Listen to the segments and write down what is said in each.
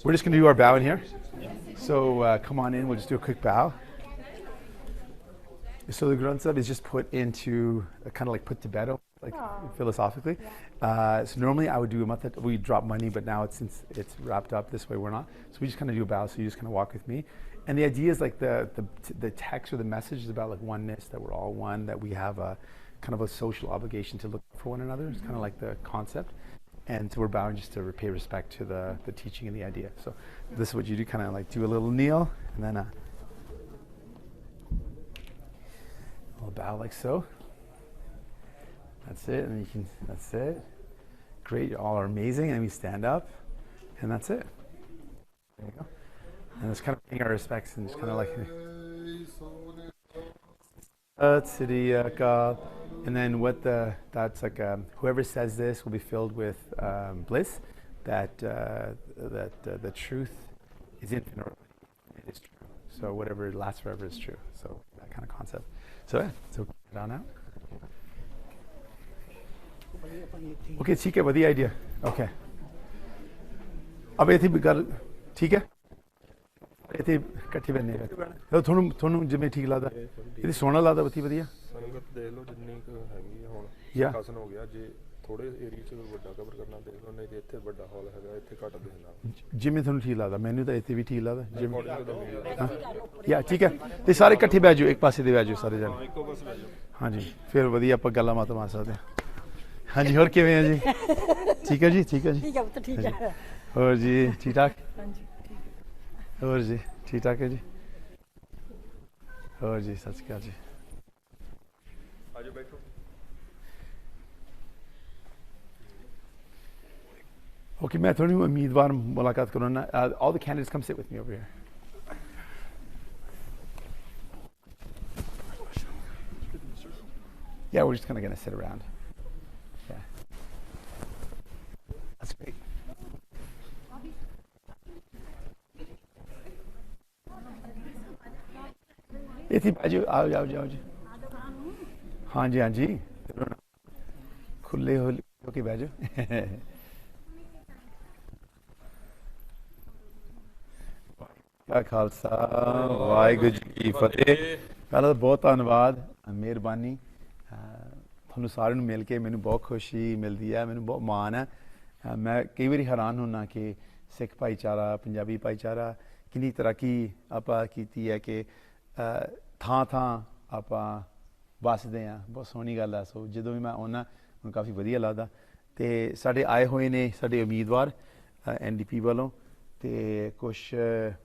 We're just going to do our bow in here. So come on in. We'll just do a quick bow. So the Granth Sahib is just put into kind of like put to bed, like philosophically. So normally I would do a method. We drop money, but now since it's wrapped up this way, we're not. So we just kind of do a bow. So you just kind of walk with me. And the idea is like the text or the message is about like oneness, that we're all one, that we have a kind of a social obligation to look for one another. It's kind of like the concept. And so we're bowing just to pay respect to the teaching and the idea. So this is what you do, kind of like do a little kneel and then a little bow like so. That's it, and that's it. Great, you all are amazing, and we stand up, and that's it. There you go. And it's kind of paying our respects and just kind of like, and then that's like whoever says this will be filled with bliss, that the truth is infinite, it is true. So whatever lasts forever is true. So that kind of concept. So yeah, so get on out. Okay, ठीक है, बढ़िया idea. Okay. अब ये थी बिकार, ठीक है? ये थी कट्ठी बनने का. तो थोनों जिम्मे ठीक लादा. ये सोना लादा बती बढ़िया. संगत देख लो जितनी हैगी ਹੁਣ ਕਸਨ ਹੋ ਗਿਆ ਜੇ ਥੋੜੇ ਏਰੀਆ ਚ ਵੱਡਾ ਕਵਰ ਕਰਨਾ ਦੇਖ ਲਓ ਨਹੀਂ ਤੇ ਇੱਥੇ ਵੱਡਾ ਹਾਲ ਹੈਗਾ ਇੱਥੇ ਘੱਟ ਦੇਖਣਾ ਜਿਵੇਂ ਤੁਹਾਨੂੰ ਠੀਕ ਲੱਗਦਾ ਮੈਨੂੰ ਤਾਂ ਇੱਥੇ ਵੀ ਠੀਕ ਲੱਗਦਾ ਜਿਵੇਂ ਯਾ ਠੀਕ ਹੈ ਤੇ ਸਾਰੇ ਇਕੱਠੇ ਬਹਿ ਜਾਓ ਇੱਕ ਪਾਸੇ ਤੇ ਬਹਿ ਜਾਓ ਸਾਰੇ ਜਣੇ ਇੱਕੋ ਪਾਸੇ ਬਹਿ ਜਾਓ ਹਾਂਜੀ ਫਿਰ ਵਧੀਆ ਆਪਾਂ ਗੱਲਾਂ ਮਾਰ ਸਕਦੇ ਹਾਂ ਹਾਂਜੀ ਹੋਰ ਕਿਵੇਂ ਆ ਜੀ ਠੀਕ ਹੈ ਜੀ ਠੀਕ ਹੈ ਜੀ ਠੀਕ ਹੈ ਤਾਂ ਠੀਕ ਹੈ ਹੋਰ ਜੀ ਠੀਕ ਠਾਕ ਹਾਂਜੀ ਠੀਕ ਹੈ ਹੋਰ ਜੀ ਠੀਕ ਠਾਕ ਹੈ ਜੀ ਹੋਰ ਜੀ ਸਤਿ ਸ਼੍ਰੀ ਅਕਾਲ ਜੀ ਆਜੋ ਬੈਠੋ Okay, मैं थोड़ी उम्मीदवार मुलाकात करूँ ना. All the candidates come sit with me over here. Yeah, we're just kind of going to sit around. Yeah. That's great. इतनी बाजू आओ जाओ जाओ जी हाँ जी खुले होके बैठो खालसा वाहिगुरू जी की फतेह पहला तो बहुत धन्नवाद मेहरबानी ਤੁਹਾਨੂੰ ਸਾਰਿਆਂ ਨੂੰ ਮਿਲ ਕੇ ਮੈਨੂੰ ਬਹੁਤ ਖੁਸ਼ੀ ਮਿਲਦੀ ਹੈ ਮੈਨੂੰ ਬਹੁਤ ਮਾਣ ਹੈ ਮੈਂ ਕਈ ਵਾਰੀ ਹੈਰਾਨ ਹੁੰਦਾ ਕਿ ਸਿੱਖ ਭਾਈਚਾਰਾ ਪੰਜਾਬੀ ਭਾਈਚਾਰਾ ਕਿੰਨੀ ਤਰੱਕੀ ਆਪਾਂ ਕੀਤੀ ਹੈ ਕਿ ਥਾਂ ਆਪਾਂ ਵਸਦੇ ਹਾਂ ਬਹੁਤ ਸੋਹਣੀ ਗੱਲ ਹੈ ਸੋ ਜਦੋਂ ਵੀ ਮੈਂ ਆਉਣਾ ਮੈਨੂੰ ਕਾਫੀ ਵਧੀਆ ਲੱਗਦਾ ਅਤੇ ਸਾਡੇ ਆਏ ਹੋਏ ਨੇ ਸਾਡੇ ਉਮੀਦਵਾਰ NDP ਵੱਲੋਂ ਅਤੇ ਕੁਛ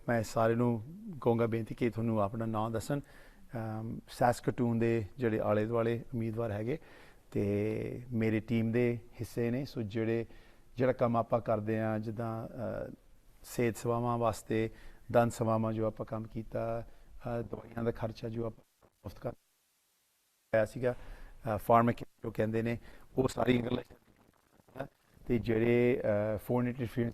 ਮੈਂ ਸਾਰਿਆਂ ਨੂੰ ਕਹੂੰਗਾ ਬੇਨਤੀ ਕਿ ਤੁਹਾਨੂੰ ਆਪਣਾ ਨਾਂ ਦੱਸਣ ਸੈਸਕਟੂਨ ਦੇ ਜਿਹੜੇ ਆਲੇ ਦੁਆਲੇ ਉਮੀਦਵਾਰ ਹੈਗੇ ਅਤੇ ਮੇਰੀ ਟੀਮ ਦੇ ਹਿੱਸੇ ਨੇ ਸੋ ਜਿਹੜਾ ਕੰਮ ਆਪਾਂ ਕਰਦੇ ਹਾਂ ਜਿੱਦਾਂ ਸਿਹਤ ਸੇਵਾਵਾਂ ਵਾਸਤੇ ਦੰਦ ਸੇਵਾਵਾਂ ਜੋ ਆਪਾਂ ਕੰਮ ਕੀਤਾ ਦਵਾਈਆਂ ਦਾ ਖਰਚਾ ਜੋ ਆਪਾਂ ਮੁਫਤ ਕਰ ਆਇਆ ਸੀਗਾ ਫਾਰਮੇਕੀ ਜੋ ਕਹਿੰਦੇ ਨੇ ਉਹ ਸਾਰੀਆਂ ਗੱਲਾਂ ਅਤੇ ਜਿਹੜੇ foreign ਇੰਟਰਫੀਅਰੈਂਸ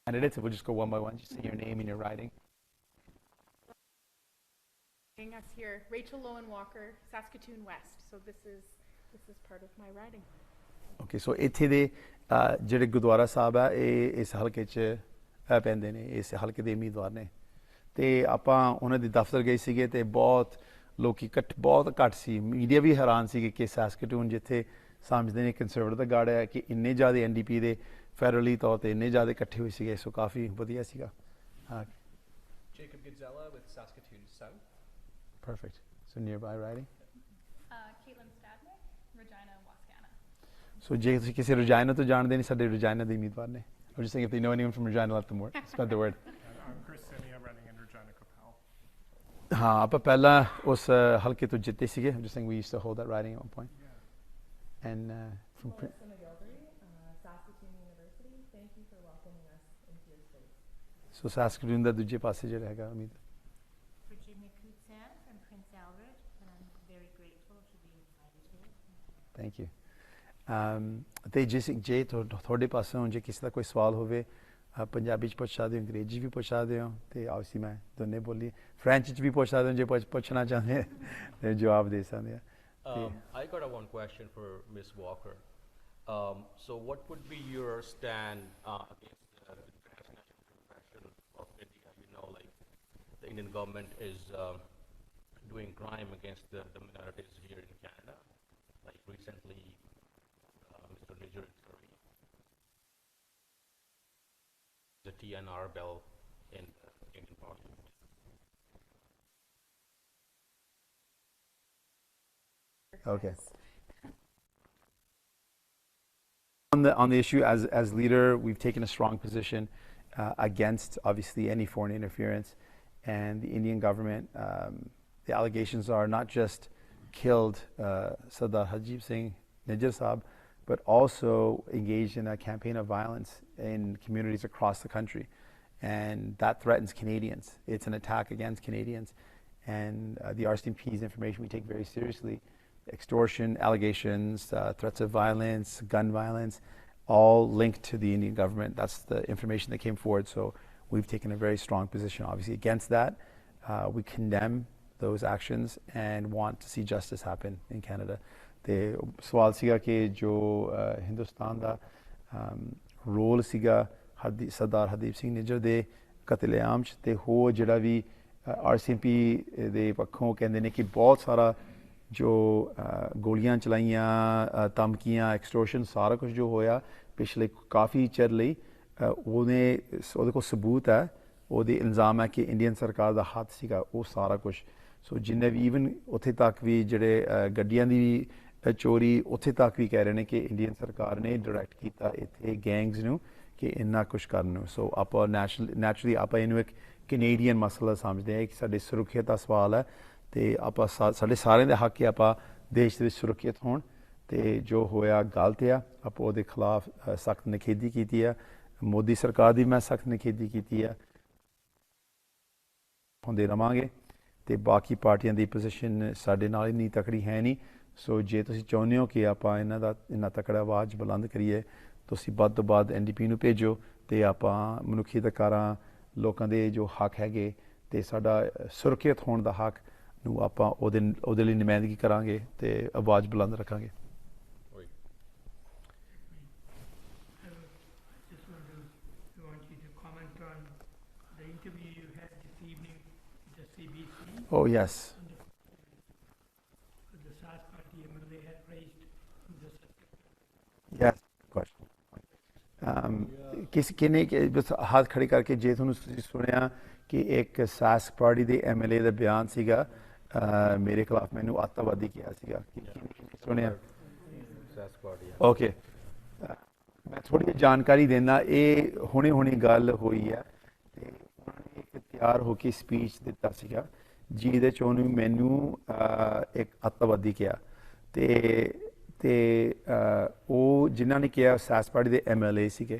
candidates. We'll just go one by one. Just say your name and your riding. Us here, Rachel Lowen Walker, Saskatoon West. So this is part of my riding. Okay, so ਇੱਥੇ ਦੇ ਜਿਹੜੇ ਗੁਰਦੁਆਰਾ ਸਾਹਿਬ ਆ ਇਹ ਇਸ ਹਲਕੇ 'ਚ ਪੈਂਦੇ ਨੇ ਇਸ ਹਲਕੇ ਦੇ ਉਮੀਦਵਾਰ ਨੇ ਤੇ ਆਪਾਂ ਉਹਨਾਂ ਦੇ ਦਫ਼ਤਰ ਗਏ ਸੀਗੇ ਤੇ ਬਹੁਤ ਲੋਕੀ ਬਹੁਤ ਘੱਟ ਸੀ ਮੀਡੀਆ ਵੀ ਹੈਰਾਨ ਸੀਗੇ ਕਿ ਸੈਸਕਟੂਨ ਜਿੱਥੇ ਸਮਝਦੇ ਨੇ ਕੰਸਰਵੇਟਿਵ ਦਾ ਗਾਰਡ ਹੈ ਕਿ ਇੰਨੇ ਜ਼ਿਆਦਾ NDP ਦੇ federally ਤੌਰ ਤੇ ਇੰਨੇ ਜ਼ਿਆਦਾ ਇਕੱਠੇ ਹੋਏ ਸੀਗੇ ਸੋ ਕਾਫੀ ਵਧੀਆ ਸੀਗਾ Jacob Godzella with Saskatoon South. Perfect. So nearby riding. Caitlin Stadnick, Regina Wascana. So ਜੇ ਤੁਸੀਂ ਕਿਸੇ ਰਜਾਇਨਾ ਤੋਂ ਜਾਣਦੇ ਨਹੀਂ ਸਾਡੇ ਰਜਾਇਨਾ ਦੇ ਉਮੀਦਵਾਰ ਨੇ I'm just saying if they know anyone from Regina let them work spread the word. I'm Chris Sinia running in Regina Capel. ਹਾਂ ਆਪਾਂ ਪਹਿਲਾਂ ਉਸ ਹਲਕੇ ਤੋਂ ਜਿੱਤੇ ਸੀਗੇ I'm just saying we used to hold that riding at one point. And from So Saskatoon ਦਾ ਦੂਜੇ ਪਾਸੇ ਜਿਹੜਾ ਹੈਗਾ ਉਮੀਦ Virginia Kutsan from Prince Albert, and I'm very grateful to be thank you ਤੇ ਜੇ ਤੁਹਾਡੇ ਪਾਸੋਂ ਜੇ ਕਿਸੇ ਦਾ ਕੋਈ ਸਵਾਲ ਹੋਵੇ ਪੰਜਾਬੀ ਚ ਪੁੱਛ ਸਕਦੇ ਹੋ ਅੰਗਰੇਜ਼ੀ ਵੀ ਪੁੱਛ ਸਕਦੇ ਹੋ ਤੇ ਆਬਵੀਅਸਲੀ ਮੈਂ ਦੋਨੇ ਬੋਲੀ ਫ੍ਰੈਂਚ ਚ ਵੀ ਪੁੱਛ ਸਕਦੇ ਹੋ ਜੇ ਪੁੱਛਣਾ ਚਾਹੁੰਦੇ ਤੇ ਜਵਾਬ ਦੇ ਸਕਦੇ ਆ I got one question for Ms. Walker. So what would be your stand against the transnational repression of India? You know, like the Indian government is doing crime against the minorities here in Canada. Like recently, Mr. Nijur Curry, the TNR bill in the Indian Parliament. Okay. On the issue, as leader, we've taken a strong position against, obviously, any foreign interference. And the Indian government, the allegations are not just killed Sardar Hardeep Singh Nijjar Sahab, but also engaged in a campaign of violence in communities across the country. And that threatens Canadians. It's an attack against Canadians. And the RCMP's information we take very seriously. Extortion allegations, threats of violence, gun violence, all linked to the Indian government. That's the information that came forward. So we've taken a very strong position, obviously, against that. We condemn those actions and want to see justice happen in Canada. ਤੇ ਸਵਾਲ ਸੀਗਾ ਕਿ ਜੋ ਹਿੰਦੁਸਤਾਨ ਦਾ role ਸੀਗਾ ਸਰਦਾਰ ਹਰਦੀਪ ਸਿੰਘ ਨਿੱਜਰ ਦੇ ਕਤਲੇਆਮ 'ਚ ਤੇ ਹੋਰ ਜਿਹੜਾ ਵੀ RCMP ਦੇ ਪੱਖੋਂ ਕਹਿੰਦੇ ਨੇ ਕਿ ਬਹੁਤ ਸਾਰਾ ਜੋ ਗੋਲੀਆਂ ਚਲਾਈਆਂ ਧਮਕੀਆਂ ਐਕਸਟੋਰਸ਼ਨ ਸਾਰਾ ਕੁਝ ਜੋ ਹੋਇਆ ਪਿਛਲੇ ਕਾਫੀ ਚਿਰ ਲਈ ਉਹਦੇ ਕੋਲ ਸਬੂਤ ਹੈ ਉਹਦੇ ਇਲਜ਼ਾਮ ਹੈ ਕਿ ਇੰਡੀਅਨ ਸਰਕਾਰ ਦਾ ਹੱਥ ਸੀਗਾ ਉਹ ਸਾਰਾ ਕੁਝ ਸੋ ਜਿੰਨੇ ਵੀ ਈਵਨ ਉੱਥੇ ਤੱਕ ਵੀ ਜਿਹੜੇ ਗੱਡੀਆਂ ਦੀ ਵੀ ਚੋਰੀ ਉੱਥੇ ਤੱਕ ਵੀ ਕਹਿ ਰਹੇ ਨੇ ਕਿ ਇੰਡੀਅਨ ਸਰਕਾਰ ਨੇ ਡਾਇਰੈਕਟ ਕੀਤਾ ਇੱਥੇ ਗੈਂਗਸ ਨੂੰ ਕਿ ਇੰਨਾ ਕੁਝ ਕਰਨ ਨੂੰ ਸੋ ਆਪਾਂ ਨੈਚੁਰਲੀ ਆਪਾਂ ਇਹਨੂੰ ਇੱਕ ਕੈਨੇਡੀਅਨ ਮਸਲਾ ਸਮਝਦੇ ਹਾਂ ਕਿ ਸਾਡੇ ਸੁਰੱਖਿਆ ਦਾ ਸਵਾਲ ਹੈ ਤੇ ਆਪਾਂ ਸਾਡੇ ਸਾਰਿਆਂ ਦੇ ਹੱਕ ਹੈ ਆਪਾਂ ਦੇਸ਼ ਦੇ ਵਿੱਚ ਸੁਰੱਖਿਅਤ ਹੋਣ ਤੇ ਜੋ ਹੋਇਆ ਗਲਤ ਆ ਆਪਾਂ ਉਹਦੇ ਖਿਲਾਫ ਸਖਤ ਨਿਖੇਧੀ ਕੀਤੀ ਆ ਮੋਦੀ ਸਰਕਾਰ ਦੀ ਮੈਂ ਸਖਤ ਨਿਖੇਧੀ ਕੀਤੀ ਆ ਹੁੰਦੇ ਰਵਾਂਗੇ ਤੇ ਬਾਕੀ ਪਾਰਟੀਆਂ ਦੀ ਪੋਜੀਸ਼ਨ ਸਾਡੇ ਨਾਲ ਇੰਨੀ ਤਕੜੀ ਹੈ ਨਹੀਂ ਸੋ ਜੇ ਤੁਸੀਂ ਚਾਹੁੰਦੇ ਹੋ ਕਿ ਆਪਾਂ ਇਹਨਾਂ ਦਾ ਇੰਨਾ ਤਕੜਾ ਆਵਾਜ਼ ਬੁਲੰਦ ਕਰੀਏ ਤੁਸੀਂ ਵੱਧ ਤੋਂ ਵੱਧ NDP ਨੂੰ ਭੇਜੋ ਤੇ ਆਪਾਂ ਮਨੁੱਖੀ ਅਧਿਕਾਰਾਂ ਲੋਕਾਂ ਦੇ ਜੋ ਹੱਕ ਹੈਗੇ ਤੇ ਸਾਡਾ ਸੁਰੱਖਿਅਤ ਹੋਣ ਦਾ ਹੱਕ ਨੂੰ ਆਪਾਂ ਉਹਦੇ ਲਈ ਨੁਮਾਇੰਦਗੀ ਕਰਾਂਗੇ ਤੇ ਆਵਾਜ਼ ਬੁਲੰਦ ਰੱਖਾਂਗੇ Oh, yes. The SAS party MLA had raised the Saskatchewan. Yes, question. ਕਿਨੇ ਬਸ ਹੱਥ ਖੜੇ ਕਰਕੇ ਜੇ ਤੁਹਾਨੂੰ ਤੁਸੀਂ ਸੁਣਿਆ ਕਿ ਇੱਕ ਸਾਸ ਪਾਰਟੀ ਦੇ MLA ਦਾ ਬਿਆਨ ਸੀਗਾ ਮੇਰੇ ਖਿਲਾਫ ਮੈਨੂੰ ਅੱਤਵਾਦੀ ਕਿਹਾ ਸੀਗਾ ਸੁਣਿਆ ਸਾਸ ਪਾਰਟੀ ਓਕੇ ਮੈਂ ਥੋੜੀ ਜਿਹੀ ਜਾਣਕਾਰੀ ਦੇਣਾ ਇਹ ਹੁਣੀ ਗੱਲ ਹੋਈ ਹੈ ਤੇ ਉਹਨਾਂ ਨੇ ਇੱਕ ਤਿਆਰ ਹੋ ਕੇ ਸਪੀਚ ਦਿੱਤਾ ਸੀਗਾ ਜਿਹਦੇ 'ਚ ਉਹਨੂੰ ਮੈਨੂੰ ਇੱਕ ਅੱਤਵਾਦੀ ਕਿਹਾ ਤੇ ਉਹ ਜਿਨ੍ਹਾਂ ਨੇ ਕਿਹਾ ਸਾਸ ਪਾਰਟੀ ਦੇ MLA ਸੀਗੇ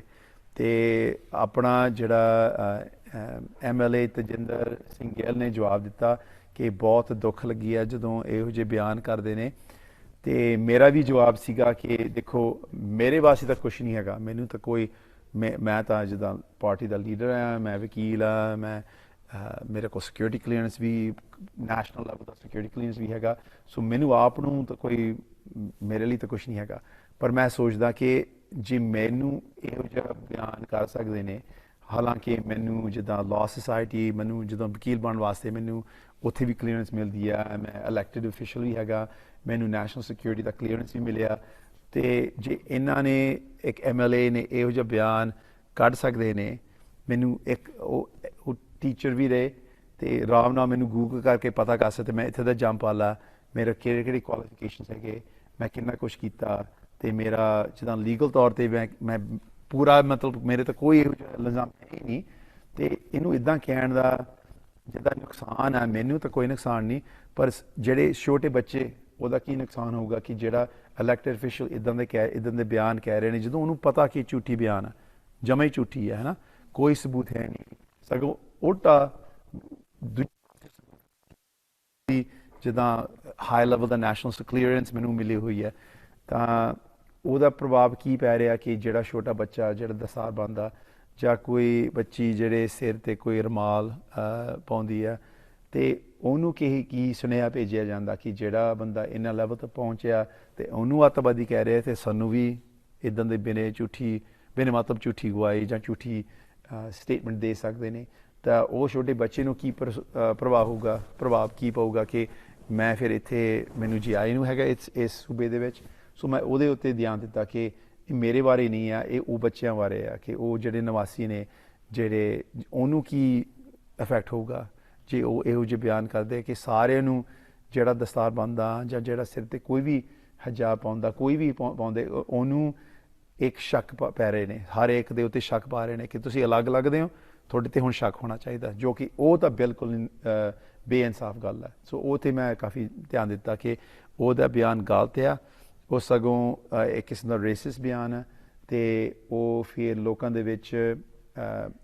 ਤੇ ਆਪਣਾ ਜਿਹੜਾ MLA ਤਜਿੰਦਰ ਸਿੰਘ ਗਿੱਲ ਨੇ ਜਵਾਬ ਦਿੱਤਾ ਕਿ ਬਹੁਤ ਦੁੱਖ ਲੱਗੀ ਹੈ ਜਦੋਂ ਇਹੋ ਜਿਹੇ ਬਿਆਨ ਕਰਦੇ ਨੇ ਤੇ ਮੇਰਾ ਵੀ ਜਵਾਬ ਸੀਗਾ ਕਿ ਦੇਖੋ ਮੇਰੇ ਵਾਸਤੇ ਤਾਂ ਕੁਛ ਨਹੀਂ ਹੈਗਾ ਮੈਨੂੰ ਤਾਂ ਕੋਈ ਮੈਂ ਤਾਂ ਜਿੱਦਾਂ ਪਾਰਟੀ ਦਾ ਲੀਡਰ ਹਾਂ ਮੈਂ ਵਕੀਲ ਹਾਂ ਮੈਂ ਮੇਰੇ ਕੋਲ ਸਿਕਿਉਰਿਟੀ ਕਲੀਅਰੈਂਸ ਵੀ ਨੈਸ਼ਨਲ ਲੈਵਲ ਦਾ ਸਿਕਿਉਰਿਟੀ ਕਲੀਅਰੈਂਸ ਵੀ ਹੈਗਾ ਸੋ ਮੈਨੂੰ ਆਪ ਨੂੰ ਤਾਂ ਕੋਈ ਮੇਰੇ ਲਈ ਤਾਂ ਕੁਛ ਨਹੀਂ ਹੈਗਾ ਪਰ ਮੈਂ ਸੋਚਦਾ ਕਿ ਜੇ ਮੈਨੂੰ ਇਹੋ ਜਿਹਾ ਬਿਆਨ ਕਰ ਸਕਦੇ ਨੇ ਹਾਲਾਂਕਿ ਮੈਨੂੰ ਜਿੱਦਾਂ ਲਾਅ ਸੁਸਾਇਟੀ ਮੈਨੂੰ ਜਦੋਂ ਵਕੀਲ ਬਣਨ ਵਾਸਤੇ ਮੈਨੂੰ ਉੱਥੇ ਵੀ ਕਲੀਅਰੈਂਸ ਮਿਲਦੀ ਆ ਮੈਂ ਇਲੈਕਟਿਡ ਅਫੀਸ਼ੀਅਲ ਵੀ ਹੈਗਾ ਮੈਨੂੰ ਨੈਸ਼ਨਲ ਸਿਕਿਉਰਿਟੀ ਦਾ ਕਲੀਅਰੈਂਸ ਵੀ ਮਿਲਿਆ ਤੇ ਜੇ ਇਹਨਾਂ ਨੇ ਇੱਕ MLA ਨੇ ਇਹੋ ਜਿਹਾ ਬਿਆਨ ਕੱਢ ਸਕਦੇ ਨੇ ਮੈਨੂੰ ਇੱਕ ਉਹ ਟੀਚਰ ਵੀ ਰਹੇ ਤੇ ਆਰਾਮ ਨਾਲ ਮੈਨੂੰ ਗੂਗਲ ਕਰਕੇ ਪਤਾ ਕਰ ਸਕਦੇ ਮੈਂ ਇੱਥੇ ਦਾ ਜੰਪ ਵਾਲਾ ਮੇਰੇ ਕਿਹੜੇ ਕੁਆਲੀਫਿਕੇਸ਼ਨਸ ਹੈਗੇ ਮੈਂ ਕਿੰਨਾ ਕੁਛ ਕੀਤਾ ਤੇ ਮੇਰਾ ਜਿੱਦਾਂ ਲੀਗਲ ਤੌਰ ਤੇ ਮੈਂ ਪੂਰਾ ਮਤਲਬ ਮੇਰੇ ਤਾਂ ਕੋਈ ਇਹੋ ਜਿਹਾ ਇਲਜ਼ਾਮ ਹੈ ਨਹੀਂ ਤੇ ਇਹਨੂੰ ਇੱਦਾਂ ਕਹਿਣ ਦਾ ਜਿੱਦਾਂ ਨੁਕਸਾਨ ਹੈ ਮੈਨੂੰ ਤਾਂ ਕੋਈ ਨੁਕਸਾਨ ਨਹੀਂ ਪਰ ਜਿਹੜੇ ਛੋਟੇ ਬੱਚੇ ਉਹਦਾ ਕੀ ਨੁਕਸਾਨ ਹੋਊਗਾ ਕਿ ਜਿਹੜਾ ਇਲੈਕਟਿਡ ਅਫੀਸ਼ੀਅਲ ਇੱਦਾਂ ਦੇ ਬਿਆਨ ਕਹਿ ਰਹੇ ਨੇ ਜਦੋਂ ਉਹਨੂੰ ਪਤਾ ਕਿ ਝੂਠੀ ਬਿਆਨ ਹੈ ਜਮਾ ਹੀ ਝੂਠੀ ਹੈ ਨਾ ਕੋਈ ਸਬੂਤ ਹੈ ਨਹੀਂ ਸਗੋਂ ਉਲਟਾ ਜਿੱਦਾਂ ਹਾਈ ਲੈਵਲ ਦਾ ਨੈਸ਼ਨਲ ਕਲੀਅਰੈਂਸ ਮੈਨੂੰ ਮਿਲੀ ਹੋਈ ਹੈ ਤਾਂ ਉਹਦਾ ਪ੍ਰਭਾਵ ਕੀ ਪੈ ਰਿਹਾ ਕਿ ਜਿਹੜਾ ਛੋਟਾ ਬੱਚਾ ਜਿਹੜਾ ਦਸਤਾਰ ਬੰਨ੍ਹਦਾ ਜਾਂ ਕੋਈ ਬੱਚੀ ਜਿਹੜੇ ਸਿਰ ਤੇ ਕੋਈ ਰੁਮਾਲ ਪਾਉਂਦੀ ਆ ਤੇ ਉਹਨੂੰ ਕੀ ਸੁਨੇਹਾ ਭੇਜਿਆ ਜਾਂਦਾ ਕਿ ਜਿਹੜਾ ਬੰਦਾ ਇਹਨਾਂ ਲੈਵਲ ਤੱਕ ਪਹੁੰਚਿਆ ਤੇ ਉਹਨੂੰ ਅੱਤਵਾਦੀ ਕਹਿ ਰਿਹਾ ਤੇ ਸਾਨੂੰ ਵੀ ਇਦਾਂ ਦੇ ਬਿਨੇ ਮਤਲਬ ਝੂਠੀ ਗਵਾਹੀ ਜਾਂ ਝੂਠੀ ਸਟੇਟਮੈਂਟ ਦੇ ਸਕਦੇ ਨੇ। ਤਾਂ ਉਹ ਛੋਟੇ ਬੱਚੇ ਨੂੰ ਕੀ ਪ੍ਰਭਾਵ ਕੀ ਪਊਗਾ ਕਿ ਮੈਂ ਫਿਰ ਇੱਥੇ ਮੈਨੂੰ GI ਨੂੰ ਹੈਗਾ ਇਸ ਸੂਬੇ ਦੇ ਵਿੱਚ। ਸੋ ਮੈਂ ਉਹਦੇ ਉੱਤੇ ਧਿਆਨ ਦਿੱਤਾ ਕਿ ਇਹ ਮੇਰੇ ਬਾਰੇ ਨਹੀਂ ਆ, ਇਹ ਉਹ ਬੱਚਿਆਂ ਬਾਰੇ ਆ ਕਿ ਉਹ ਜਿਹੜੇ ਨਿਵਾਸੀ ਨੇ ਜਿਹੜੇ ਉਹਨੂੰ ਕੀ ਇਫੈਕਟ ਹੋਊਗਾ ਜੇ ਉਹ ਇਹੋ ਜਿਹੇ ਬਿਆਨ ਕਰਦੇ ਕਿ ਸਾਰਿਆਂ ਨੂੰ ਜਿਹੜਾ ਦਸਤਾਰ ਬੰਨ੍ਹਦਾ ਜਾਂ ਜਿਹੜਾ ਸਿਰ ਤੇ ਕੋਈ ਵੀ ਹਜਾਬ ਪਾਉਂਦਾ ਕੋਈ ਵੀ ਪਾਉਂਦੇ ਉਹਨੂੰ ਇੱਕ ਸ਼ੱਕ ਪੈ ਰਹੇ ਨੇ, ਹਰ ਇੱਕ ਦੇ ਉੱਤੇ ਸ਼ੱਕ ਪਾ ਰਹੇ ਨੇ ਕਿ ਤੁਸੀਂ ਅਲੱਗ ਲੱਗਦੇ ਹੋ, ਤੁਹਾਡੇ ਤੇ ਹੁਣ ਸ਼ੱਕ ਹੋਣਾ ਚਾਹੀਦਾ, ਜੋ ਕਿ ਉਹ ਤਾਂ ਬਿਲਕੁਲ ਬੇਇਨਸਾਫ ਗੱਲ ਹੈ। ਸੋ ਉਹ 'ਤੇ ਮੈਂ ਕਾਫੀ ਧਿਆਨ ਦਿੱਤਾ ਕਿ ਉਹਦਾ ਬਿਆਨ ਗਲਤ ਆ, ਉਹ ਸਗੋਂ ਇੱਕ ਕਿਸਮ ਦਾ ਰੇਸਿਸਟ ਬਿਆਨ ਹੈ ਅਤੇ ਉਹ ਫਿਰ ਲੋਕਾਂ ਦੇ ਵਿੱਚ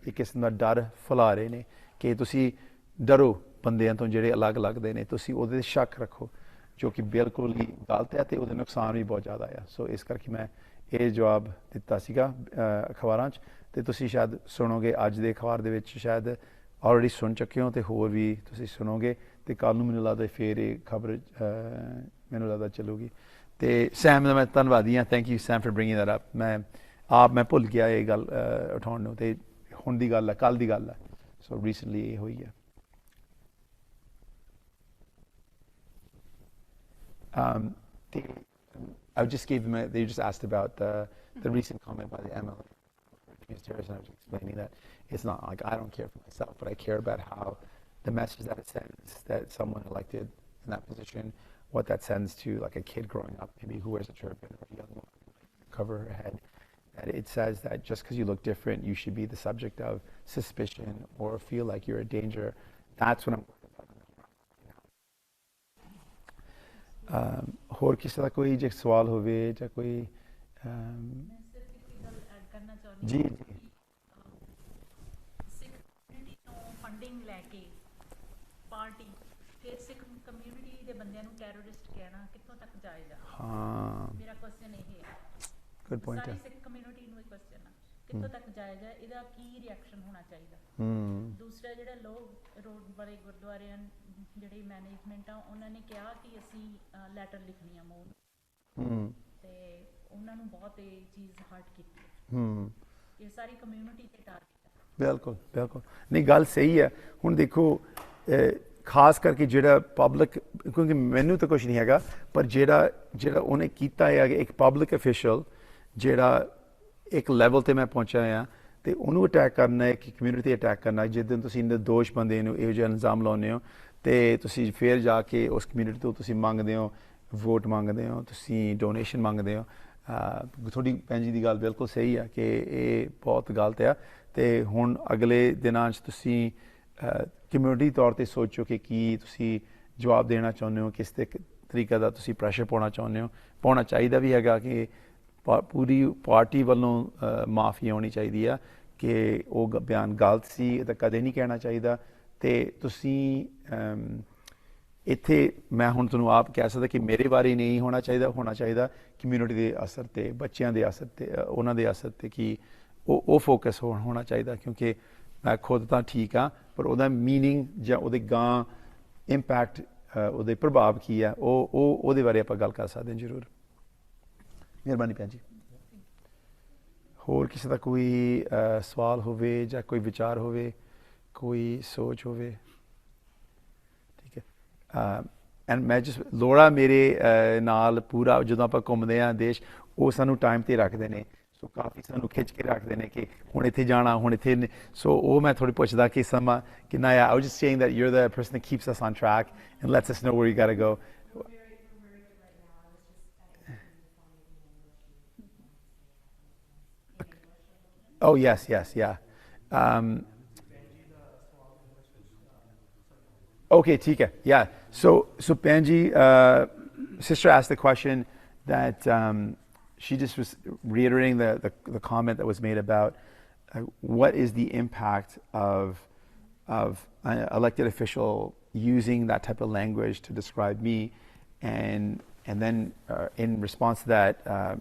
ਇੱਕ ਕਿਸਮ ਦਾ ਡਰ ਫੈਲਾ ਰਹੇ ਨੇ ਕਿ ਤੁਸੀਂ ਡਰੋ ਬੰਦਿਆਂ ਤੋਂ ਜਿਹੜੇ ਅਲੱਗ ਲੱਗਦੇ ਨੇ, ਤੁਸੀਂ ਉਹਦੇ 'ਤੇ ਸ਼ੱਕ ਰੱਖੋ, ਜੋ ਕਿ ਬਿਲਕੁਲ ਹੀ ਗਲਤ ਹੈ ਅਤੇ ਉਹਦੇ ਨੁਕਸਾਨ ਵੀ ਬਹੁਤ ਜ਼ਿਆਦਾ ਆ। ਸੋ ਇਸ ਕਰਕੇ ਮੈਂ ਇਹ ਜਵਾਬ ਦਿੱਤਾ ਸੀਗਾ ਅਖਬਾਰਾਂ 'ਚ ਅਤੇ ਤੁਸੀਂ ਸ਼ਾਇਦ ਸੁਣੋਗੇ ਅੱਜ ਦੇ ਅਖਬਾਰ ਦੇ ਵਿੱਚ, ਸ਼ਾਇਦ ਆਲਰੇਡੀ ਸੁਣ ਚੁੱਕੇ ਹੋ ਅਤੇ ਹੋਰ ਵੀ ਤੁਸੀਂ ਸੁਣੋਗੇ ਅਤੇ ਕੱਲ੍ਹ ਨੂੰ ਮੈਨੂੰ ਲੱਗਦਾ ਫਿਰ ਇਹ ਖਬਰ ਮੈਨੂੰ ਲੱਗਦਾ ਚੱਲੂਗੀ। ਅਤੇ ਸੈਮ ਦਾ ਮੈਂ ਧੰਨਵਾਦੀ ਹਾਂ, thank you Sam for bringing that up. ਮੈਂ ਭੁੱਲ ਗਿਆ ਇਹ ਗੱਲ ਉਠਾਉਣ ਨੂੰ ਅਤੇ ਹੁਣ ਦੀ ਗੱਲ ਹੈ, ਕੱਲ੍ਹ ਦੀ ਗੱਲ ਹੈ। ਸੋ ਰੀਸੈਂਟਲੀ ਇਹ ਹੋਈ ਹੈ। I just gave them they just asked about the recent comment by the MLA against terrorism. I was explaining that it's not like I don't care for myself, but I care about how the message that it sends, that someone elected in that position, what that sends to like a kid growing up, maybe who wears a turban or a young woman cover her head. That it says that just because you look different, you should be the subject of suspicion or feel like you're a danger. That's what I'm worried about. ਹੋਰ ਕਿਸੇ ਦਾ ਕੋਈ ਜੇ ਸਵਾਲ ਹੋਵੇ ਜਾਂ ਕੋਈ ਮੈਂ ਸਿਰਫ ਇੱਕ ਗੱਲ ਐਡ ਕਰਨਾ ਚਾਹੁੰਦੀ ਜੀ ਹਾਂ ਜੀ ਕਿ ਸਿੱਖ ਕਮਿਊਨਿਟੀ ਤੋਂ ਫੰਡਿੰਗ ਲੈ ਕੇ ਪਾਰਟੀ ਫਿਰ ਸਿੱਖ ਕਮਿਊਨਿਟੀ ਦੇ ਬੰਦਿਆਂ ਨੂੰ ਟੈਰਰਿਸਟ ਕਹਿਣਾ ਕਿੱਥੋਂ ਤੱਕ ਜਾਇਜ਼ ਆ? ਹਾਂ ਮੇਰਾ ਕੁਐਸਚਨ ਇਹ ਹੈ, ਗੁੱਡ ਪੁਆਇੰਟ ਸਾਰੀ ਹੈ। ਸਿੱਖ ਕਮਿਊਨਿਟੀ ਨੂੰ ਇੱਕ ਕੁਐਸਚਨ ਆ, ਕਿੱਥੋਂ ਤੱਕ ਜਾਇਜ਼ ਹੈ, ਇਹਦਾ ਕੀ ਰਿਐਕਸ਼ਨ ਹੋਣਾ ਚਾਹੀਦਾ? ਦੂਸਰਾ ਜਿਹੜਾ ਲੋਕ ਰੋਡ ਵਾਲੇ ਗੁਰਦੁਆਰਿਆਂ ਜਿਹੜੀ ਮੈਨੇਜਮੈਂਟ ਆ ਉਹਨਾਂ ਨੇ ਕਿਹਾ ਕਿ ਅਸੀਂ ਲੈਟਰ ਲਿਖਣੀ ਆ ਮੋਲ ਤੇ ਉਹਨਾਂ ਨੂੰ ਬਹੁਤ ਇਹ ਚੀਜ਼ ਹਰਟ ਕੀਤੀ ਇਹ ਸਾਰੀ ਕਮਿਊਨਿਟੀ ਤੇ ਟਾਰਗੇਟ ਹੈ। ਬਿਲਕੁਲ ਬਿਲਕੁਲ ਨਹੀਂ ਗੱਲ ਸਹੀ ਹੈ। ਹੁਣ ਦੇਖੋ ਖਾਸ ਕਰਕੇ ਜਿਹੜਾ ਪਬਲਿਕ, ਕਿਉਂਕਿ ਮੈਨੂੰ ਤਾਂ ਕੁਛ ਨਹੀਂ ਹੈਗਾ, ਪਰ ਜਿਹੜਾ ਉਹਨੇ ਕੀਤਾ ਹੈ ਇੱਕ ਪਬਲਿਕ ਅਫੀਸ਼ੀਅਲ ਜਿਹੜਾ ਇੱਕ ਲੈਵਲ 'ਤੇ ਮੈਂ ਪਹੁੰਚਿਆ ਹਾਂ ਅਤੇ ਉਹਨੂੰ ਅਟੈਕ ਕਰਨਾ, ਇੱਕ ਕਮਿਊਨਿਟੀ ਅਟੈਕ ਕਰਨਾ, ਜਿਸ ਦਿਨ ਤੁਸੀਂ ਨਿਰਦੋਸ਼ ਬੰਦੇ ਨੂੰ ਇਹੋ ਜਿਹਾ ਇਲਜ਼ਾਮ ਲਾਉਂਦੇ ਹੋ ਅਤੇ ਤੁਸੀਂ ਫਿਰ ਜਾ ਕੇ ਉਸ ਕਮਿਊਨਿਟੀ ਤੋਂ ਤੁਸੀਂ ਮੰਗਦੇ ਹੋ, ਵੋਟ ਮੰਗਦੇ ਹੋ, ਤੁਸੀਂ ਡੋਨੇਸ਼ਨ ਮੰਗਦੇ ਹੋ। ਤੁਹਾਡੀ ਭੈਣ ਜੀ ਦੀ ਗੱਲ ਬਿਲਕੁਲ ਸਹੀ ਆ ਕਿ ਇਹ ਬਹੁਤ ਗਲਤ ਆ ਅਤੇ ਹੁਣ ਅਗਲੇ ਦਿਨਾਂ 'ਚ ਤੁਸੀਂ ਕਮਿਊਨਿਟੀ ਤੌਰ 'ਤੇ ਸੋਚੋ ਕਿ ਕੀ ਤੁਸੀਂ ਜਵਾਬ ਦੇਣਾ ਚਾਹੁੰਦੇ ਹੋ, ਕਿਸ ਤਰੀਕੇ ਦਾ ਤੁਸੀਂ ਪ੍ਰੈਸ਼ਰ ਪਾਉਣਾ ਚਾਹੁੰਦੇ ਹੋ। ਪਾਉਣਾ ਚਾਹੀਦਾ ਵੀ ਹੈਗਾ ਕਿ ਪੂਰੀ ਪਾਰਟੀ ਵੱਲੋਂ ਮਾਫੀ ਆਉਣੀ ਚਾਹੀਦੀ ਆ ਕਿ ਉਹ ਬਿਆਨ ਗਲਤ ਸੀ, ਇਹ ਤਾਂ ਕਦੇ ਨਹੀਂ ਕਹਿਣਾ ਚਾਹੀਦਾ। ਅਤੇ ਤੁਸੀਂ ਇੱਥੇ ਮੈਂ ਹੁਣ ਤੁਹਾਨੂੰ ਆਪ ਕਹਿ ਸਕਦਾ ਕਿ ਮੇਰੇ ਬਾਰੇ ਨਹੀਂ ਹੋਣਾ ਚਾਹੀਦਾ ਕਮਿਊਨਿਟੀ ਦੇ ਅਸਰ 'ਤੇ, ਬੱਚਿਆਂ ਦੇ ਅਸਰ 'ਤੇ, ਉਹਨਾਂ ਦੇ ਅਸਰ 'ਤੇ ਕਿ ਉਹ ਫੋਕਸ ਹੋਣਾ ਚਾਹੀਦਾ, ਕਿਉਂਕਿ ਮੈਂ ਖੁਦ ਤਾਂ ਠੀਕ ਹਾਂ ਪਰ ਉਹਦਾ ਮੀਨਿੰਗ ਜਾਂ ਉਹਦੇ ਗਾਂ ਇੰਪੈਕਟ, ਉਹਦੇ ਪ੍ਰਭਾਵ ਕੀ ਆ, ਉਹਦੇ ਬਾਰੇ ਆਪਾਂ ਗੱਲ ਕਰ ਸਕਦੇ ਹਾਂ ਜ਼ਰੂਰ। ਮਿਹਰਬਾਨੀ ਭੈਣ ਜੀ। ਹੋਰ ਕਿਸੇ ਦਾ ਕੋਈ ਸਵਾਲ ਹੋਵੇ ਜਾਂ ਕੋਈ ਵਿਚਾਰ ਹੋਵੇ, ਕੋਈ ਸੋਚ ਹੋਵੇ? ਠੀਕ ਹੈ। ਐਂਡ ਮੈਂ ਲੋੜਾ ਮੇਰੇ ਨਾਲ ਪੂਰਾ ਜਦੋਂ ਆਪਾਂ ਘੁੰਮਦੇ ਹਾਂ ਦੇਸ਼, ਉਹ ਸਾਨੂੰ ਟਾਈਮ 'ਤੇ ਰੱਖਦੇ ਨੇ, ਸੋ ਕਾਫੀ ਸਾਨੂੰ ਖਿੱਚ ਕੇ ਰੱਖਦੇ ਨੇ ਕਿ ਹੁਣ ਇੱਥੇ ਜਾਣਾ, ਹੁਣ ਇੱਥੇ। ਸੋ ਉਹ ਮੈਂ ਥੋੜ੍ਹੀ ਪੁੱਛਦਾ ਕਿ ਸਮਾਂ ਕਿੰਨਾ ਆ। I was just saying that you're the person that keeps us on track and lets us know where you got to go. Oh, yes, yeah. Okay, ठीक है. Yeah. So Panji, sister asked the question that she just was reiterating the comment that was made about what is the impact of an elected official using that type of language to describe me, and And then in response to that,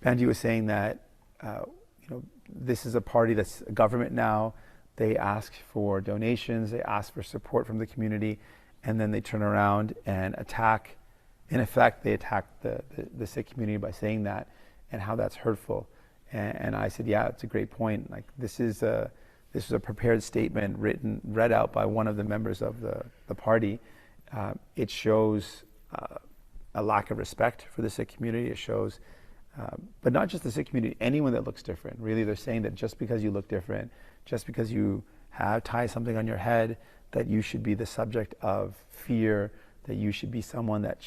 Bandy was saying that this is a party that's a government now. They ask for donations, they ask for support from the community, and then they turn around and attack. In effect, they attack the Sikh community by saying that, and how that's hurtful. And I said, yeah, it's a great point. Like this is a prepared statement read out by one of the members of the party. It shows a lack of respect for the Sikh community. It shows, but not just the Sikh community, anyone that looks different. Really, they're saying that just because you look different, just because you tie something on your head, that you should be the subject of fear, that you should be someone that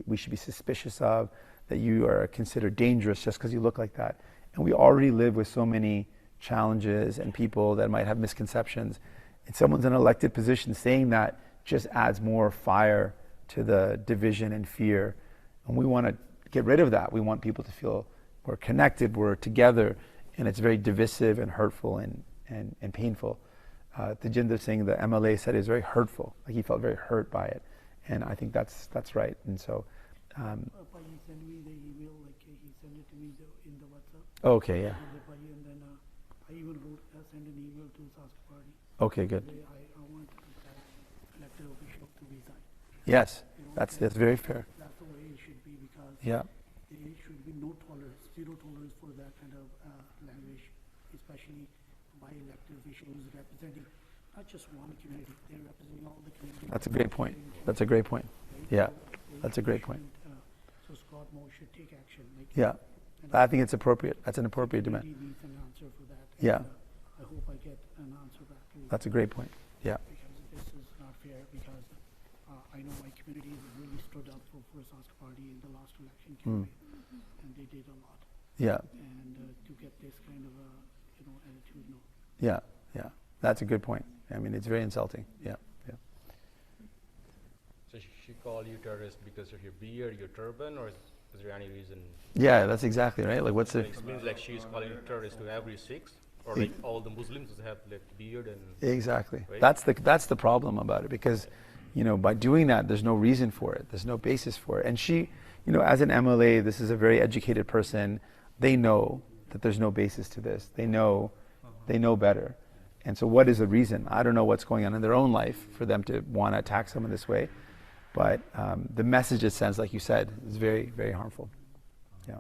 we should be suspicious of, that you are considered dangerous just because you look like that. And we already live with so many challenges and people that might have misconceptions. And someone's in an elected position saying that just adds more fire to the division and fear. And we want to get rid of that. We want people to feel we're connected, we're together, and it's very divisive and hurtful and painful. Tajinder Singh, the MLA, said it was very hurtful. Like he felt very hurt by it. And I think that's right. And so He sent me the email, like he sent it to me in the WhatsApp. Okay, yeah. And then I even sent an email to Sask Party. Okay, good. I want that elected official to resign. Yes, that's very fair. That's the way it should be, because Yeah. there should be no tolerance, zero tolerance for that kind of language, especially by elected officials representing not just one community, they're representing all the communities. That's a great point. That's a great point. Yeah, that's a great point. So Scott Moore should take action. Like, Yeah, I think it's appropriate. That's an appropriate He demand. needs an answer for that. Yeah. And, I hope I get an answer back to That's a great point. Yeah. because this is not fair, because I know my community really stood up for Sask Party in the last election campaign, and they did a lot. Yeah, And to get this kind of attitude, no. yeah, yeah. That's a good point. I mean, it's very insulting. Yeah, yeah. So she call you terrorist because of your beard, your turban, or is there any reason? Yeah, that's exactly right. Like, what's the? It means like she's calling you terrorist to every Sikh, or like all the Muslims who have like beard and. Exactly. Right? That's the problem about it, because, by doing that, there's no reason for it. There's no basis for it. And she, as an MLA, this is a very educated person. They know that there's no basis to this. They know better. And so what is the reason? I don't know what's going on in their own life for them to want to attack someone this way. But the message it sends, like you said, is very, very harmful. Yeah.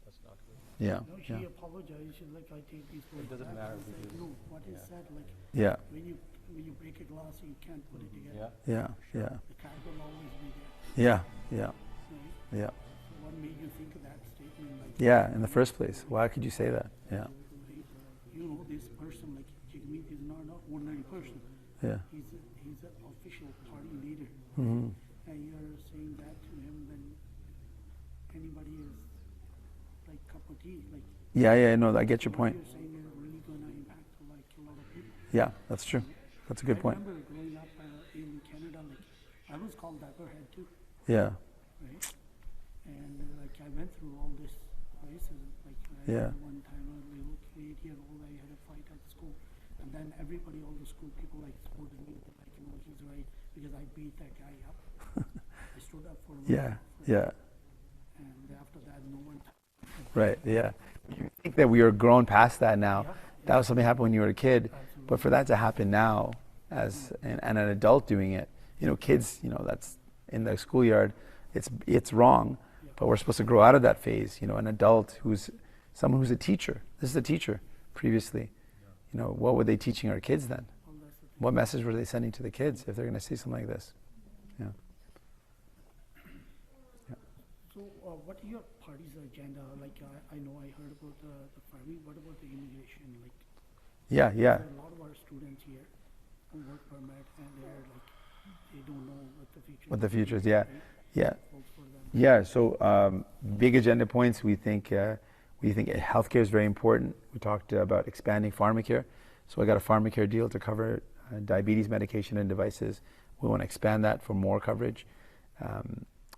That's not good. Yeah. No, she Yeah. apologized. She's like, I take these words doesn't back. matter I said, because- no, what is said, like, Yeah. when you break a glass, you can't put it together. Yeah. Yeah. The crack will always be there. Yeah. Yeah. Right? Yeah. So what made you think of that statement? Like, Yeah. In the first place, why could you say that? Yeah. this person, like Jagmeet, is not an ordinary person. Yeah. He's an official party leader. Mm-hmm. And you're saying that to him, then anybody is like cup of tea. Like, Yeah. Yeah. No, I get your what point. you're saying is really going to impact like a lot of people. Yeah, that's true. That's a good point. I remember growing up in Canada, like I was called Dapperhead too, Yeah. right? And like I went through all this racism. Like I Yeah. remember one time a little 8-year-old, I had a fight at school, and then everybody, all the school people, like supported me. Like he's right, because I beat that guy up. I stood up for him. Yeah. Yeah. And after that, no one. Right. Yeah. You think that we are grown past that now? That was something that happened when you were a kid, but for that to happen now, as an adult doing it, kids, that's in the schoolyard, it's wrong, but we're supposed to grow out of that phase. An adult someone who's a teacher. This is a teacher previously. What were they teaching our kids then? What message were they sending to the kids if they're going to say something like this? Yeah. So, what is your party's agenda? Like, I know I heard about the farming. What about the immigration? Like, Yeah. Yeah. there are a lot of our students here on work permit, and they're like, they don't know what the future. What the is, future is, yeah. right? Yeah. Hope for them. Yeah, so big agenda points. We think healthcare is very important. We talked about expanding pharmacare. So I got a pharmacare deal to cover diabetes medication and devices. We want to expand that for more coverage.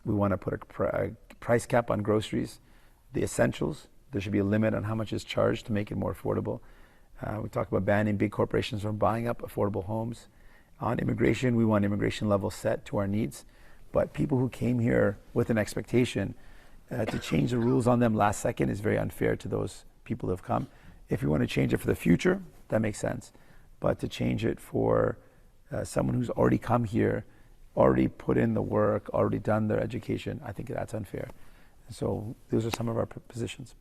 We want to put a price cap on groceries, the essentials. There should be a limit on how much is charged to make it more affordable. We talked about banning big corporations from buying up affordable homes. On immigration, we want immigration levels set to our needs. But people who came here with an expectation to change the rules on them last second is very unfair to those people who have come. If you want to change it for the future, that makes sense. But to change it for someone who's already come here, already put in the work, already done their education, I think that's unfair. So those are some of our positions.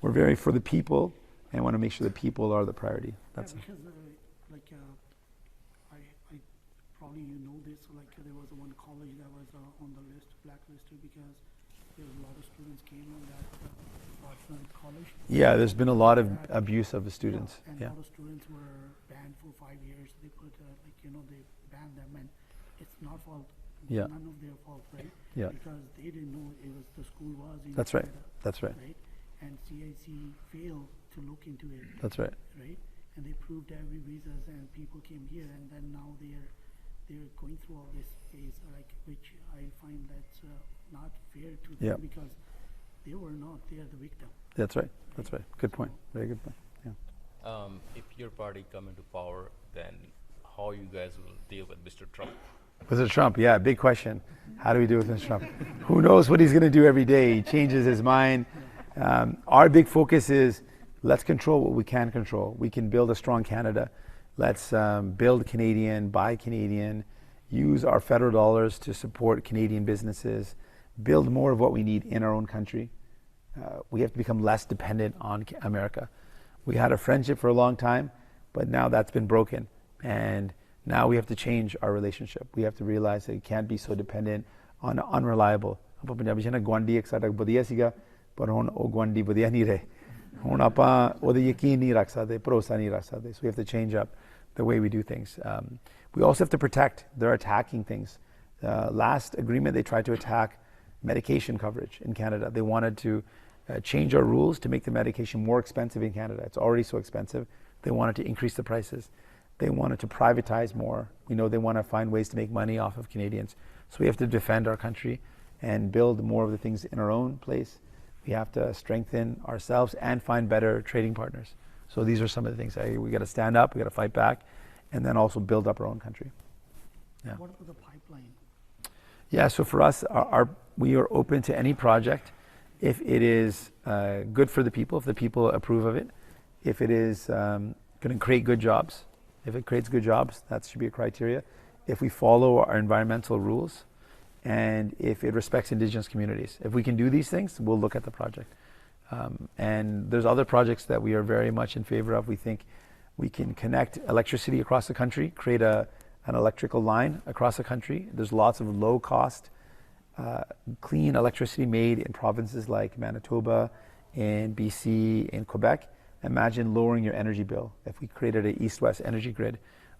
We're very for the people and want to make sure the people are the priority. That's because I probably you know this, there was one college that was on the list, blacklisted, because there was a lot of students came on that college. Yeah, there's been a lot of abuse of the students. And a lot of students were banned for 5 years. They put they banned them, and it's not fault. Yeah. None of their fault, right? Yeah. Because they didn't know it was the school was in That's right. Canada, That's right. right? And CIC failed to look into it. That's right. Right? And they proved every visas, and people came here, and then now they're going through all this phase, which I find that's not fair to them, Yeah. because they were not, they are the victim. That's right. That's right. Good point. Very good point. Yeah. If your party come into power, then how you guys will deal with Mr. Trump? Mr. Trump, yeah, big question. How do we do with Mr. Trump? Who knows what he's going to do every day? He changes his mind. Our big focus is let's control what we can control. We can build a strong Canada. Let's build Canadian, buy Canadian, use our federal dollars to support Canadian businesses, build more of what we need in our own country. We have to become less dependent on America. We had a friendship for a long time, but now that's been broken. And now we have to change our relationship. We have to realize that it can't be so dependent on unreliable. ਆਪਾਂ ਪੰਜਾਬੀ ਚ ਨਾ ਗੁਆਂਢੀ ਇੱਕ ਸਾਡਾ ਵਧੀਆ ਸੀਗਾ ਪਰ ਹੁਣ ਉਹ ਗੁਆਂਢੀ ਵਧੀਆ ਨਹੀਂ ਰਹੇ ਹੁਣ ਆਪਾਂ ਉਹਦੇ ਯਕੀਨ ਨਹੀਂ ਰੱਖ ਸਕਦੇ ਭਰੋਸਾ ਨਹੀਂ ਰੱਖ ਸਕਦੇ so we have to change up the way we do things. We also have to protect. They're attacking things. Last agreement they tried to attack medication coverage in Canada. They wanted to change our rules to make the medication more expensive in Canada. It's already so expensive. They wanted to increase the prices. They wanted to privatize more. We know they want to find ways to make money off of Canadians. So we have to defend our country and build more of the things in our own place. We have to strengthen ourselves and find better trading partners. So these are some of the things. We got to stand up, we got to fight back, and then also build up our own country. Yeah. What about the pipeline? Yeah, so for us, we are open to any project if it is good for the people, if the people approve of it, if it is going to create good jobs. If it creates good jobs, that should be a criteria. If we follow our environmental rules, and if it respects Indigenous communities. If we can do these things, we'll look at the project. And there's other projects that we are very much in favor of. We think we can connect electricity across the country, create an electrical line across the country. There's lots of low-cost, clean electricity made in provinces like Manitoba, in BC, in Quebec. Imagine lowering your energy bill. If we created an east-west energy grid,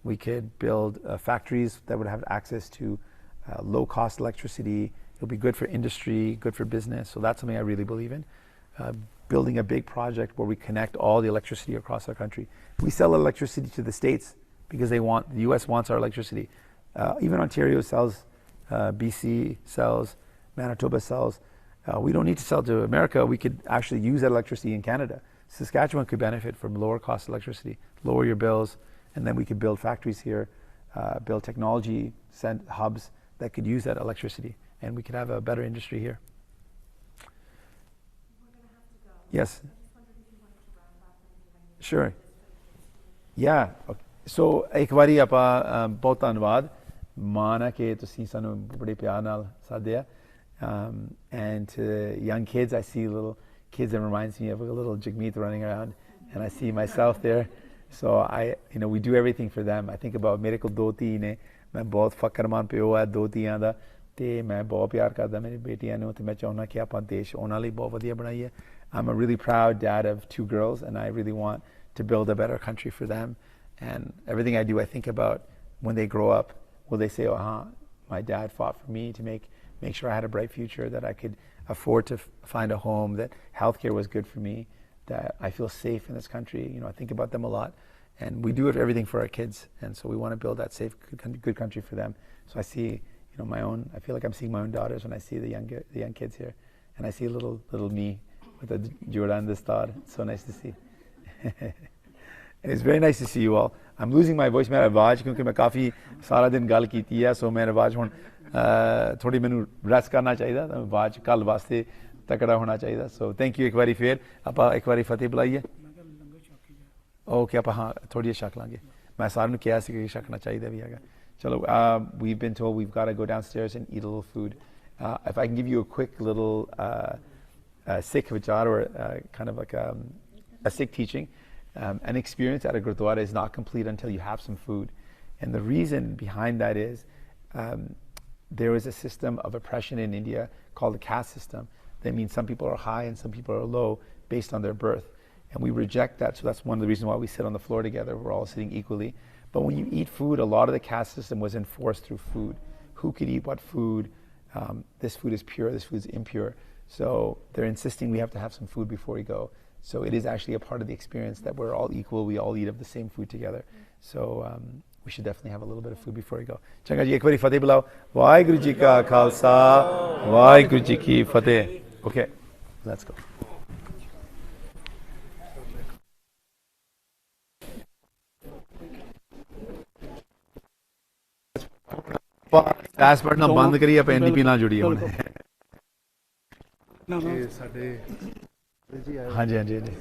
we could build factories that would have access to low-cost electricity. It'll be good for industry, good for business. So that's something I really believe in. Building a big project where we connect all the electricity across our country. We sell electricity to the states because the U.S. wants our electricity. Even Ontario sells, BC sells, Manitoba sells. We don't need to sell to America. We could actually use that electricity in Canada. Saskatchewan could benefit from lower cost electricity, lower your bills, and then we could build factories here, build technology hubs that could use that electricity, and we could have a better industry here. Yes. Sure. Yeah. Okay. So ਇੱਕ ਵਾਰੀ ਆਪਾਂ ਬਹੁਤ ਧੰਨਵਾਦ ਮਾਣ ਹੈ ਕਿ ਤੁਸੀਂ ਸਾਨੂੰ ਬੜੇ ਪਿਆਰ ਨਾਲ ਸਾਧਿਆ. And to young kids, I see little kids that reminds me of a little Jagmeet running around, and I see myself there. So we do everything for them. I think about ਮੇਰੇ ਕੋਲ ਦੋ ਧੀ ਨੇ, ਮੈਂ ਬਹੁਤ ਫਕਰਮਾਨ ਪਿਓ ਹੈ ਦੋ ਧੀਆਂ ਦਾ, ਤੇ ਮੈਂ ਬਹੁਤ ਪਿਆਰ ਕਰਦਾ ਮੇਰੀ ਬੇਟੀਆਂ ਨੂੰ, ਤੇ ਮੈਂ ਚਾਹੁੰਦਾ ਕਿ ਆਪਾਂ ਦੇਸ਼ ਉਹਨਾਂ ਲਈ ਬਹੁਤ ਵਧੀਆ ਬਣਾਈਏ. I'm a really proud dad of 2 girls, and I really want to build a better country for them. And everything I do, I think about when they grow up, will they say, my dad fought for me to make sure I had a bright future, that I could afford to find a home, that healthcare was good for me, that I feel safe in this country. I think about them a lot. And we do everything for our kids. And so we want to build that safe, good country for them. So I see, I feel like I'm seeing my own daughters when I see the young kids here. And I see little me with the Jordan, the star. It's so nice to see. And it's very nice to see you all. I'm losing my voice, मेरा आवाज़, क्योंकि मैं काफ़ी सारा दिन गल कीती है, सो मेरा आवाज़ हुण थोड़ी मैनू रेस्ट करना चाहिए, आवाज़ कल वास्ते तकड़ा होना चाहिए। सो थैंक यू एक बारी फिर ਆਪਾਂ ਇੱਕ ਵਾਰੀ ਫਤਿਹ ਬੁਲਾਈਏ। ओके आप हाँ थोड़ी छक लांगे, मैं सारे कहा कि छकना चाहिए भी है। चलो we've been told we've got to go downstairs and eat a little food. If I can give you a quick little Sikh vichar, or kind of like a Sikh teaching, an experience at a gurdwara is not complete until you have some food. And the reason behind that is there is a system of oppression in India called the caste system. That means some people are high and some people are low based on their birth. And we reject that, so that's one of the reasons why we sit on the floor together. We're all sitting equally. But when you eat food, a lot of the caste system was enforced through food. Who could eat what food? This food is pure, this food is impure. So they're insisting we have to have some food before we go. So it is actually a part of the experience that we're all equal, we all eat of the same food together. So we should definitely have a little bit of food before we go. Changa ji, ek bari fateh bulao. Vaheguru ji ka khalsa, Vaheguru ji ki fateh. Okay, let's go. Password ना बंद करिए, आप NDP ना जुड़िए होने। ਇਹ ਸਾਡੇ हाँ जी हाँ जी हाँ जी।